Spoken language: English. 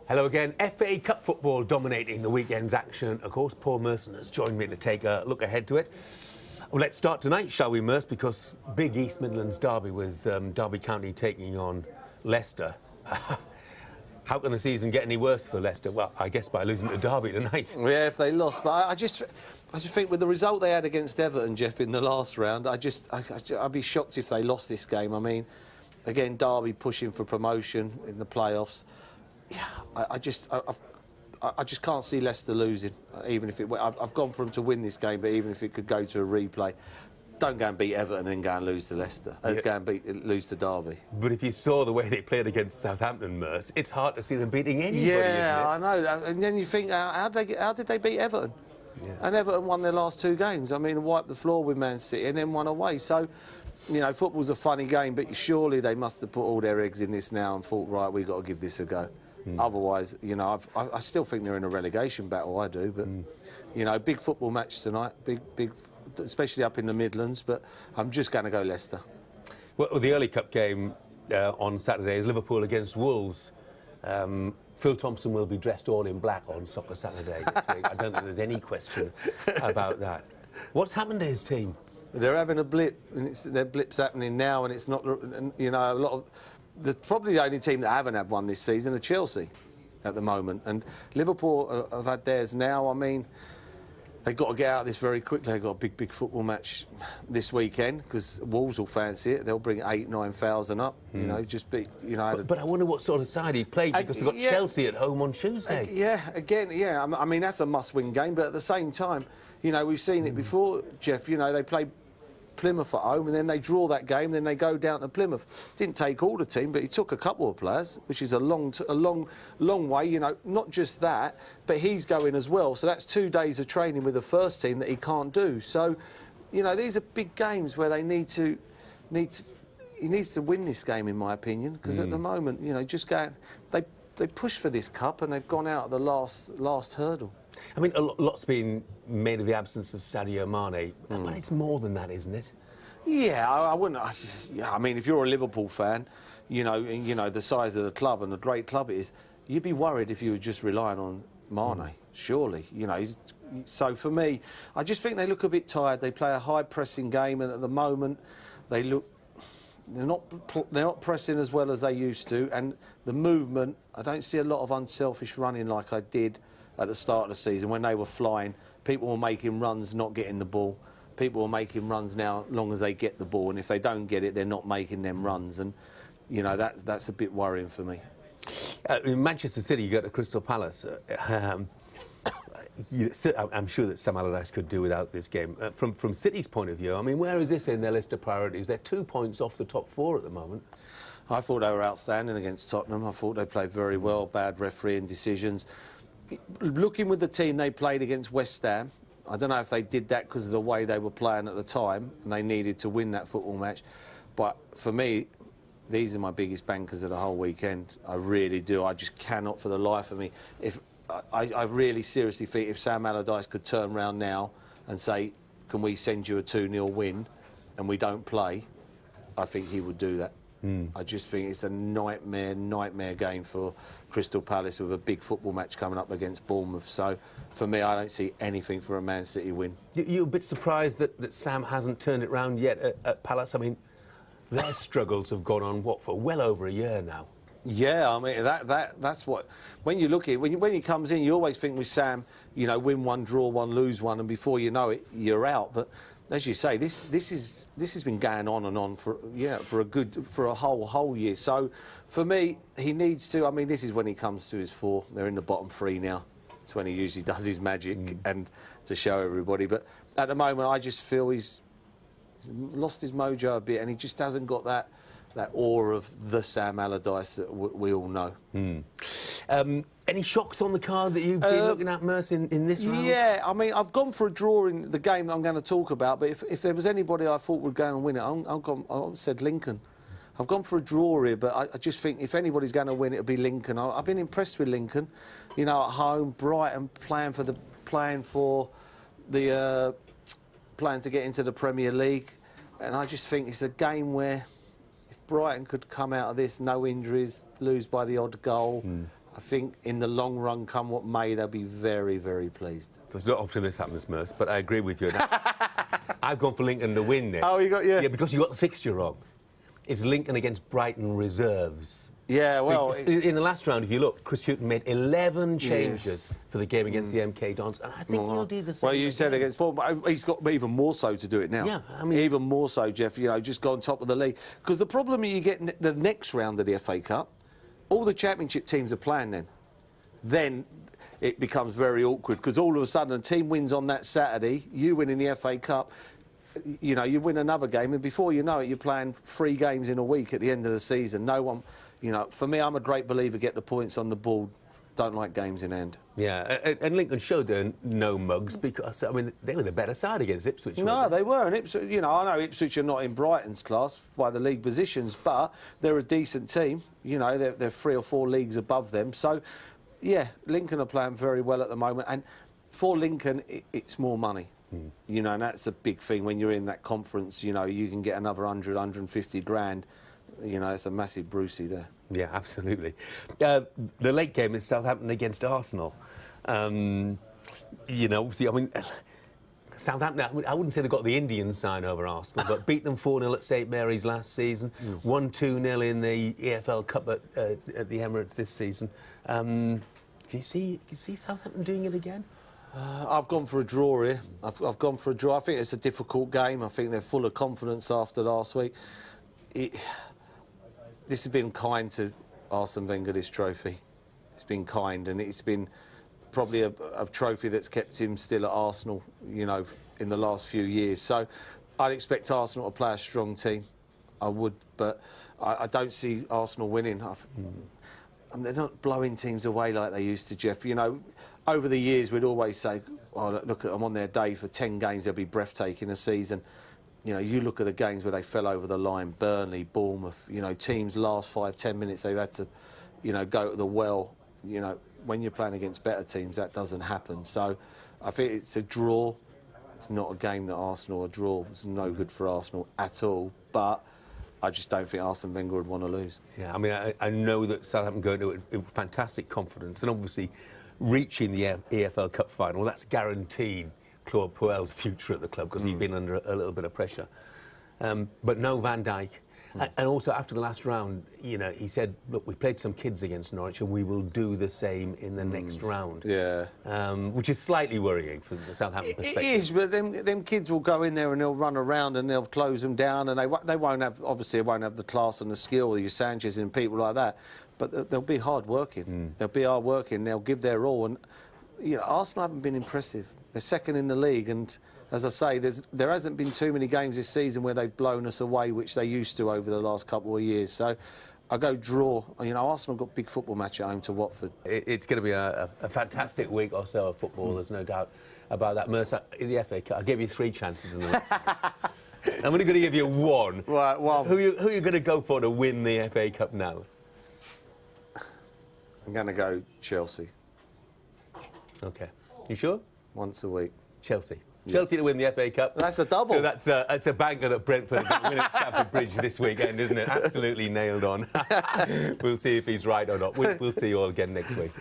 Hello again. FA Cup football dominating the weekend's action. Of course, Paul Merson has joined me to take a look ahead to it. Well, let's start tonight, shall we, Merce? Because big East Midlands derby with Derby County taking on Leicester. How can the season get any worse for Leicester? Well, I guess by losing to Derby tonight. Yeah, if they lost. But I just think with the result they had against Everton, Jeff, in the last round, I'd be shocked if they lost this game. I mean, again, Derby pushing for promotion in the playoffs. Yeah, I just can't see Leicester losing, even if it. I've gone for them to win this game, but even if it could go to a replay, don't go and beat Everton and go and lose to Leicester. Yeah. Go and lose to Derby. But if you saw the way they played against Southampton, Merce, it's hard to see them beating anybody. Yeah, I know. And then you think, how did they beat Everton? Yeah. And Everton won their last two games. I mean, wiped the floor with Man City and then won away. So, you know, football's a funny game, but surely they must have put all their eggs in this now and thought, right, we've got to give this a go. Otherwise, you know, I still think they're in a relegation battle, I do, but, you know, big football match tonight, big, especially up in the Midlands, but I'm just going to go Leicester. Well, the early cup game on Saturday is Liverpool against Wolves. Phil Thompson will be dressed all in black on Soccer Saturday this week. I don't think there's any question about that. What's happened to his team? They're having a blip, and their blip's happening now, and it's not, you know, a lot of... Probably the only team that haven't had one this season are Chelsea at the moment. And Liverpool have had theirs now. I mean, they've got to get out of this very quickly. They've got a big football match this weekend because Wolves will fancy it. They'll bring 8,000-9,000 up, you know, just beat, you know... But I wonder what sort of side he played because they've got Chelsea at home on Tuesday. I mean, that's a must-win game, but at the same time, you know, we've seen it before, Jeff, you know, they play Plymouth at home and then they draw that game, then they go down to Plymouth. Didn't take all the team, but he took a couple of players, which is a long way, you know, not just that, but he's going as well. So that's 2 days of training with the first team that he can't do. So, you know, these are big games where they he needs to win this game, in my opinion, because at the moment, you know, just going, they pushed for this cup and they've gone out at the last hurdle. I mean, a lot's been made of the absence of Sadio Mane, but it's more than that, isn't it? Yeah, I wouldn't. I mean, if you're a Liverpool fan, you know the size of the club and the great club it is, you'd be worried if you were just relying on Mane. Surely, you know. So for me, I just think they look a bit tired. They play a high pressing game, and at the moment, they're not pressing as well as they used to, and the movement. I don't see a lot of unselfish running like I did at the start of the season when they were flying. People were making runs, not getting the ball. People are making runs now as long as they get the ball, and if they don't get it, they're not making them runs, and you know that's a bit worrying for me. In Manchester City, you go to Crystal Palace. I'm sure that Sam Allardyce could do without this game. From City's point of view, I mean, where is this in their list of priorities? They're 2 points off the top four at the moment. I thought they were outstanding against Tottenham. I thought they played very well, bad refereeing decisions. Looking with the team they played against West Ham, I don't know if they did that because of the way they were playing at the time and they needed to win that football match. But for me, these are my biggest bankers of the whole weekend. I really do. I just cannot for the life of me. I really seriously think if Sam Allardyce could turn around now and say, can we send you a 2-0 win and we don't play, I think he would do that. I just think it's a nightmare game for Crystal Palace with a big football match coming up against Bournemouth. So, for me, I don't see anything for a Man City win. You're a bit surprised that Sam hasn't turned it round yet at Palace? I mean, their struggles have gone on, what, for well over a year now? Yeah, I mean, that's what... When you look at it, when he comes in, you always think with Sam, you know, win one, draw one, lose one, and before you know it, you're out. But as you say, this has been going on and on for a whole year. So for me, he needs to. I mean, this is when he comes to his fore. They're in the bottom three now. It's when he usually does his magic and to show everybody. But at the moment, I just feel he's lost his mojo a bit, and he just hasn't got that aura of the Sam Allardyce that we all know. Any shocks on the card that you've been looking at, Merson, in this round? Yeah, I mean, I've gone for a draw in the game that I'm going to talk about, but if there was anybody I thought would go and win it, I said Lincoln. I've gone for a draw here, but I just think if anybody's going to win, it'll be Lincoln. I've been impressed with Lincoln. You know, at home, Brighton playing to get into the Premier League, and I just think it's a game where if Brighton could come out of this, no injuries, lose by the odd goal, I think in the long run, come what may, they'll be very, very pleased. It's not often this happens, Merce, but I agree with you. I've gone for Lincoln to win this. Oh, you got, yeah. Yeah, because you got the fixture wrong. It's Lincoln against Brighton reserves. Yeah, well... In the last round, if you look, Chris Hughton made 11 changes for the game against the MK Dons, and I think he'll do the same. Well, you said against Paul, but he's got even more so to do it now. Yeah, I mean... Even more so, Jeff, you know, just go on top of the league. Because the problem you get the next round of the FA Cup, all the Championship teams are playing then it becomes very awkward, because all of a sudden a team wins on that Saturday, you win in the FA Cup, you know, you win another game, and before you know it, you're playing 3 games in a week at the end of the season. No one, you know, for me, I'm a great believer, get the points on the board, don't like games in hand. Yeah, and Lincoln showed their no mugs because, I mean, they were the better side against Ipswich. No, they were, and Ipswich, you know, I know Ipswich are not in Brighton's class by the league positions, but they're a decent team. You know, they're 3 or 4 leagues above them. So, yeah, Lincoln are playing very well at the moment, and for Lincoln, it's more money. You know, and that's a big thing when you're in that conference. You know, you can get another 100, 150 grand. You know, it's a massive Brucey there. Yeah, absolutely. The late game is Southampton against Arsenal. You know, obviously, I mean, Southampton, I wouldn't say they got the Indian sign over Arsenal, but beat them 4-0 at St Mary's last season, won 2-0 in the EFL Cup at the Emirates this season. Do you see Southampton doing it again? I've gone for a draw here. I've gone for a draw. I think it's a difficult game. I think they're full of confidence after last week. This has been kind to Arsene Wenger, this trophy. It's been kind, and it's been probably a trophy that's kept him still at Arsenal, you know, in the last few years. So I'd expect Arsenal to play a strong team. I would, but I don't see Arsenal winning. I mean, they're not blowing teams away like they used to, Jeff. You know, over the years, we'd always say, oh, look, I'm on their day for 10 games, they'll be breathtaking a season. You know, you look at the games where they fell over the line, Burnley, Bournemouth, you know, teams last 5-10 minutes, they've had to, you know, go to the well. You know, when you're playing against better teams, that doesn't happen. So I think it's a draw. It's not a game that Arsenal are draw. It's no good for Arsenal at all. But I just don't think Arsene Wenger would want to lose. Yeah, I mean, I know that Southampton go into it with fantastic confidence, and obviously reaching the EFL Cup final, that's guaranteed Claude Puel's future at the club, because he's been under a little bit of pressure. But no Van Dijk. And also, after the last round, you know, he said, look, we played some kids against Norwich, and we will do the same in the next round. Yeah. Which is slightly worrying from the Southampton perspective. It is, but them kids will go in there and they'll run around and they'll close them down, and they won't have, obviously, they won't have the class and the skill, your Sanchez and people like that, but they'll be hard working. They'll be hard working, they'll give their all, and, you know, Arsenal haven't been impressive. They're second in the league, and as I say, there hasn't been too many games this season where they've blown us away, which they used to over the last couple of years. So I go draw. You know, Arsenal got a big football match at home to Watford. It's going to be a fantastic week or so of football, there's no doubt about that. Mercer, in the FA Cup, I gave you 3 chances in the last I'm only going to give you 1. Right, 1. Who are you going to go for to win the FA Cup now? I'm going to go Chelsea. OK. You sure? Once a week. Chelsea. Chelsea to win the FA Cup. That's a double. So that's a banker that Brentford are going to win at Stamford Bridge this weekend, isn't it? Absolutely nailed on. We'll see if he's right or not. We'll see you all again next week.